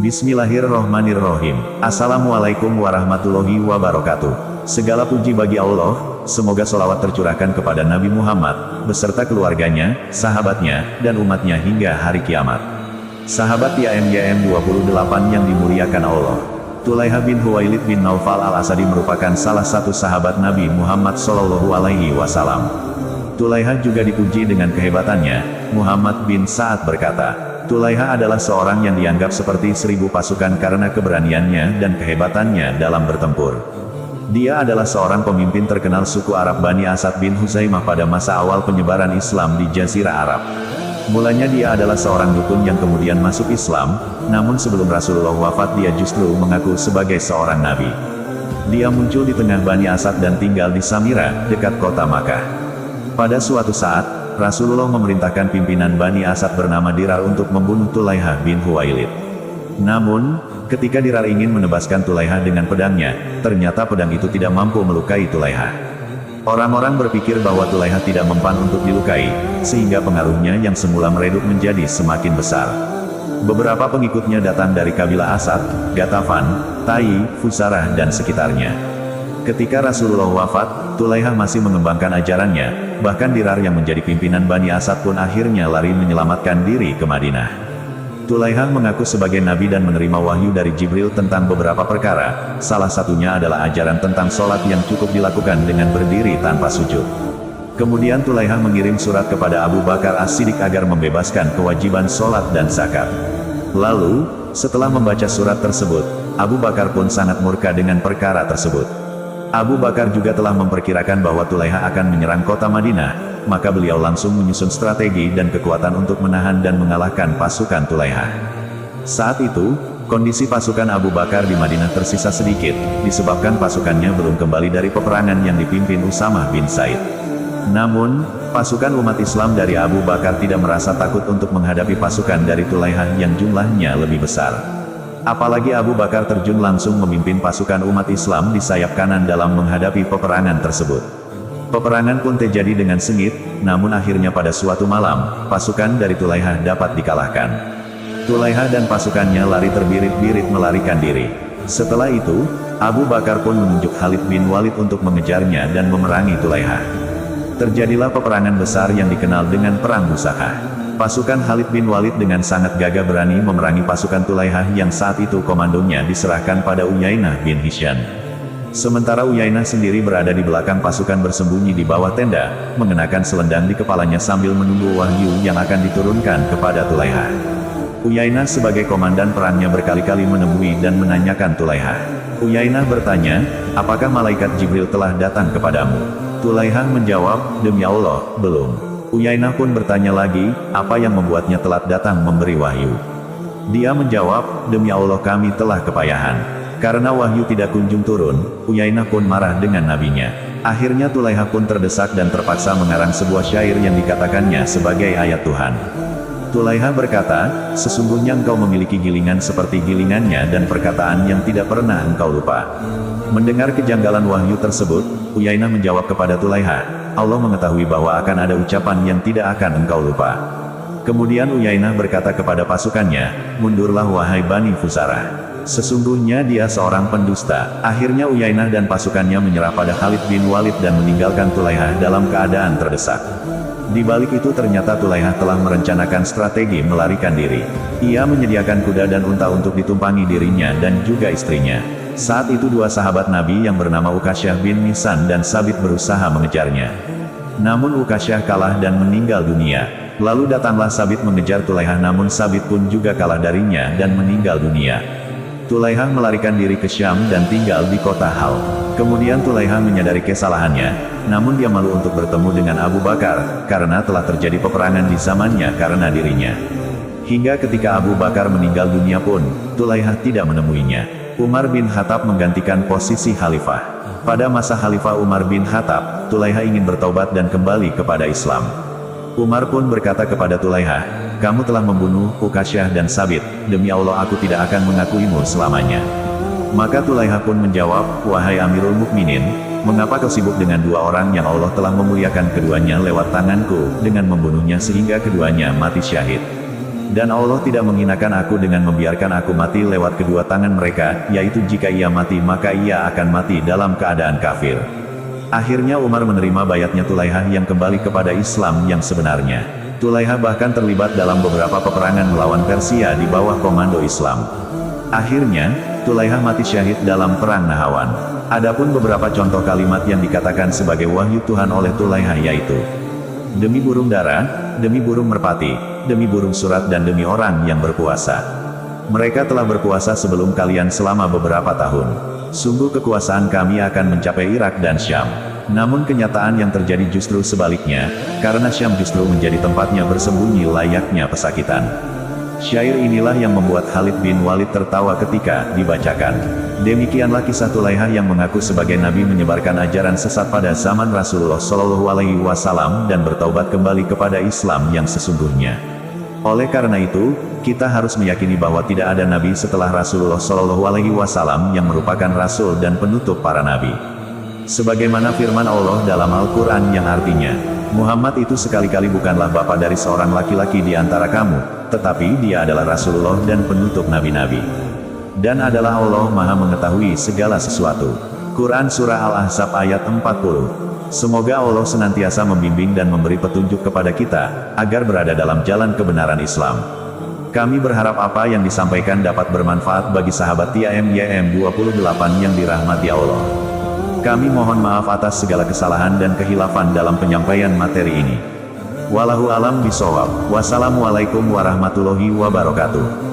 Bismillahirrohmanirrohim. Assalamualaikum warahmatullahi wabarakatuh. Segala puji bagi Allah, semoga sholawat tercurahkan kepada Nabi Muhammad, beserta keluarganya, sahabatnya, dan umatnya hingga hari kiamat. Sahabat YM 28 yang dimuliakan Allah. Tulaiha bin Huwailid bin Naufal al-Asadi merupakan salah satu sahabat Nabi Muhammad SAW. Tulaiha juga dipuji dengan kehebatannya. Muhammad bin Sa'ad berkata, Tulaiha adalah seorang yang dianggap seperti 1000 pasukan karena keberaniannya dan kehebatannya dalam bertempur. Dia adalah seorang pemimpin terkenal suku Arab Bani Asad bin Huzaimah pada masa awal penyebaran Islam di Jazirah Arab. Mulanya dia adalah seorang dukun yang kemudian masuk Islam, namun sebelum Rasulullah wafat dia justru mengaku sebagai seorang nabi. Dia muncul di tengah Bani Asad dan tinggal di Samira, dekat kota Makkah. Pada suatu saat, Rasulullah memerintahkan pimpinan Bani Asad bernama Dirar untuk membunuh Tulaiha bin Huwailid. Namun, ketika Dirar ingin menebaskan Tulaiha dengan pedangnya, ternyata pedang itu tidak mampu melukai Tulaiha. Orang-orang berpikir bahwa Tulaiha tidak mempan untuk dilukai, sehingga pengaruhnya yang semula meredup menjadi semakin besar. Beberapa pengikutnya datang dari kabilah Asad, Gatafan, Tai, Fusarah dan sekitarnya. Ketika Rasulullah wafat, Tulaiha masih mengembangkan ajarannya, bahkan Dirar yang menjadi pimpinan Bani Asad pun akhirnya lari menyelamatkan diri ke Madinah. Tulaiha mengaku sebagai nabi dan menerima wahyu dari Jibril tentang beberapa perkara, salah satunya adalah ajaran tentang sholat yang cukup dilakukan dengan berdiri tanpa sujud. Kemudian Tulaiha mengirim surat kepada Abu Bakar As-Siddiq agar membebaskan kewajiban sholat dan zakat. Lalu, setelah membaca surat tersebut, Abu Bakar pun sangat murka dengan perkara tersebut. Abu Bakar juga telah memperkirakan bahwa Tulaiha akan menyerang kota Madinah, maka beliau langsung menyusun strategi dan kekuatan untuk menahan dan mengalahkan pasukan Tulaiha. Saat itu, kondisi pasukan Abu Bakar di Madinah tersisa sedikit, disebabkan pasukannya belum kembali dari peperangan yang dipimpin Usamah bin Zaid. Namun, pasukan umat Islam dari Abu Bakar tidak merasa takut untuk menghadapi pasukan dari Tulaiha yang jumlahnya lebih besar. Apalagi Abu Bakar terjun langsung memimpin pasukan umat Islam di sayap kanan dalam menghadapi peperangan tersebut. Peperangan pun terjadi dengan sengit, namun akhirnya pada suatu malam, pasukan dari Tulaiha dapat dikalahkan. Tulaiha dan pasukannya lari terbirit-birit melarikan diri. Setelah itu, Abu Bakar pun menunjuk Khalid bin Walid untuk mengejarnya dan memerangi Tulaiha. Terjadilah peperangan besar yang dikenal dengan Perang Busakah. Pasukan Khalid bin Walid dengan sangat gagah berani memerangi pasukan Tulaiha yang saat itu komandonya diserahkan pada Uyainah bin Hisyan. Sementara Uyainah sendiri berada di belakang pasukan bersembunyi di bawah tenda, mengenakan selendang di kepalanya sambil menunggu wahyu yang akan diturunkan kepada Tulaiha. Uyainah sebagai komandan perangnya berkali-kali menemui dan menanyakan Tulaiha. Uyainah bertanya, apakah malaikat Jibril telah datang kepadamu? Tulaiha menjawab, demi Allah, belum. Uyainah pun bertanya lagi, apa yang membuatnya telat datang memberi wahyu? Dia menjawab, demi Allah kami telah kepayahan. Karena wahyu tidak kunjung turun, Uyainah pun marah dengan nabinya. Akhirnya Tulaiha pun terdesak dan terpaksa mengarang sebuah syair yang dikatakannya sebagai ayat Tuhan. Tulaiha berkata, sesungguhnya engkau memiliki gilingan seperti gilingannya dan perkataan yang tidak pernah engkau lupa. Mendengar kejanggalan wahyu tersebut, Uyainah menjawab kepada Tulaiha, Allah mengetahui bahwa akan ada ucapan yang tidak akan engkau lupa. Kemudian Uyainah berkata kepada pasukannya, mundurlah wahai Bani Fusarah. Sesungguhnya dia seorang pendusta. Akhirnya Uyainah dan pasukannya menyerah pada Khalid bin Walid dan meninggalkan Tulaiha dalam keadaan terdesak. Di balik itu ternyata Tulaiha telah merencanakan strategi melarikan diri. Ia menyediakan kuda dan unta untuk ditumpangi dirinya dan juga istrinya. Saat itu dua sahabat Nabi yang bernama Ukasyah bin Mihsan dan Sabit berusaha mengejarnya. Namun Ukasyah kalah dan meninggal dunia. Lalu datanglah Sabit mengejar Tulaiha namun Sabit pun juga kalah darinya dan meninggal dunia. Tulaiha melarikan diri ke Syam dan tinggal di kota Hal. Kemudian Tulaiha menyadari kesalahannya, namun dia malu untuk bertemu dengan Abu Bakar, karena telah terjadi peperangan di zamannya karena dirinya. Hingga ketika Abu Bakar meninggal dunia pun, Tulaiha tidak menemuinya. Umar bin Khattab menggantikan posisi khalifah. Pada masa Khalifah Umar bin Khattab, Tulaiha ingin bertaubat dan kembali kepada Islam. Umar pun berkata kepada Tulaiha, kamu telah membunuh Ukasyah dan Sabit, demi Allah aku tidak akan mengakuimu selamanya. Maka Tulaiha pun menjawab, wahai Amirul Mukminin, mengapa kau sibuk dengan dua orang yang Allah telah memuliakan keduanya lewat tanganku, dengan membunuhnya sehingga keduanya mati syahid? Dan Allah tidak menghinakan aku dengan membiarkan aku mati lewat kedua tangan mereka, yaitu jika ia mati maka ia akan mati dalam keadaan kafir. Akhirnya Umar menerima bayatnya Tulaihah yang kembali kepada Islam yang sebenarnya. Tulaihah bahkan terlibat dalam beberapa peperangan melawan Persia di bawah komando Islam. Akhirnya, Tulaihah mati syahid dalam perang Nahawan. Adapun beberapa contoh kalimat yang dikatakan sebagai wahyu Tuhan oleh Tulaihah yaitu, demi burung dara, demi burung merpati, demi burung surat dan demi orang yang berpuasa. Mereka telah berpuasa sebelum kalian selama beberapa tahun. Sungguh kekuasaan kami akan mencapai Irak dan Syam. Namun kenyataan yang terjadi justru sebaliknya, karena Syam justru menjadi tempatnya bersembunyi layaknya pesakitan. Syair inilah yang membuat Khalid bin Walid tertawa ketika dibacakan. Demikianlah kisah Tulaihah yang mengaku sebagai nabi menyebarkan ajaran sesat pada zaman Rasulullah Shallallahu Alaihi Wasallam dan bertaubat kembali kepada Islam yang sesungguhnya. Oleh karena itu, kita harus meyakini bahwa tidak ada nabi setelah Rasulullah Shallallahu Alaihi Wasallam yang merupakan rasul dan penutup para nabi. Sebagaimana firman Allah dalam Al-Quran yang artinya, Muhammad itu sekali-kali bukanlah bapa dari seorang laki-laki di antara kamu, tetapi dia adalah Rasulullah dan penutup nabi-nabi. Dan adalah Allah Maha mengetahui segala sesuatu. Quran Surah Al-Ahzab ayat 40. Semoga Allah senantiasa membimbing dan memberi petunjuk kepada kita, agar berada dalam jalan kebenaran Islam. Kami berharap apa yang disampaikan dapat bermanfaat bagi sahabat TIMYM 28 yang dirahmati Allah. Kami mohon maaf atas segala kesalahan dan kehilafan dalam penyampaian materi ini. Wallahu alam bishawab. Wassalamualaikum warahmatullahi wabarakatuh.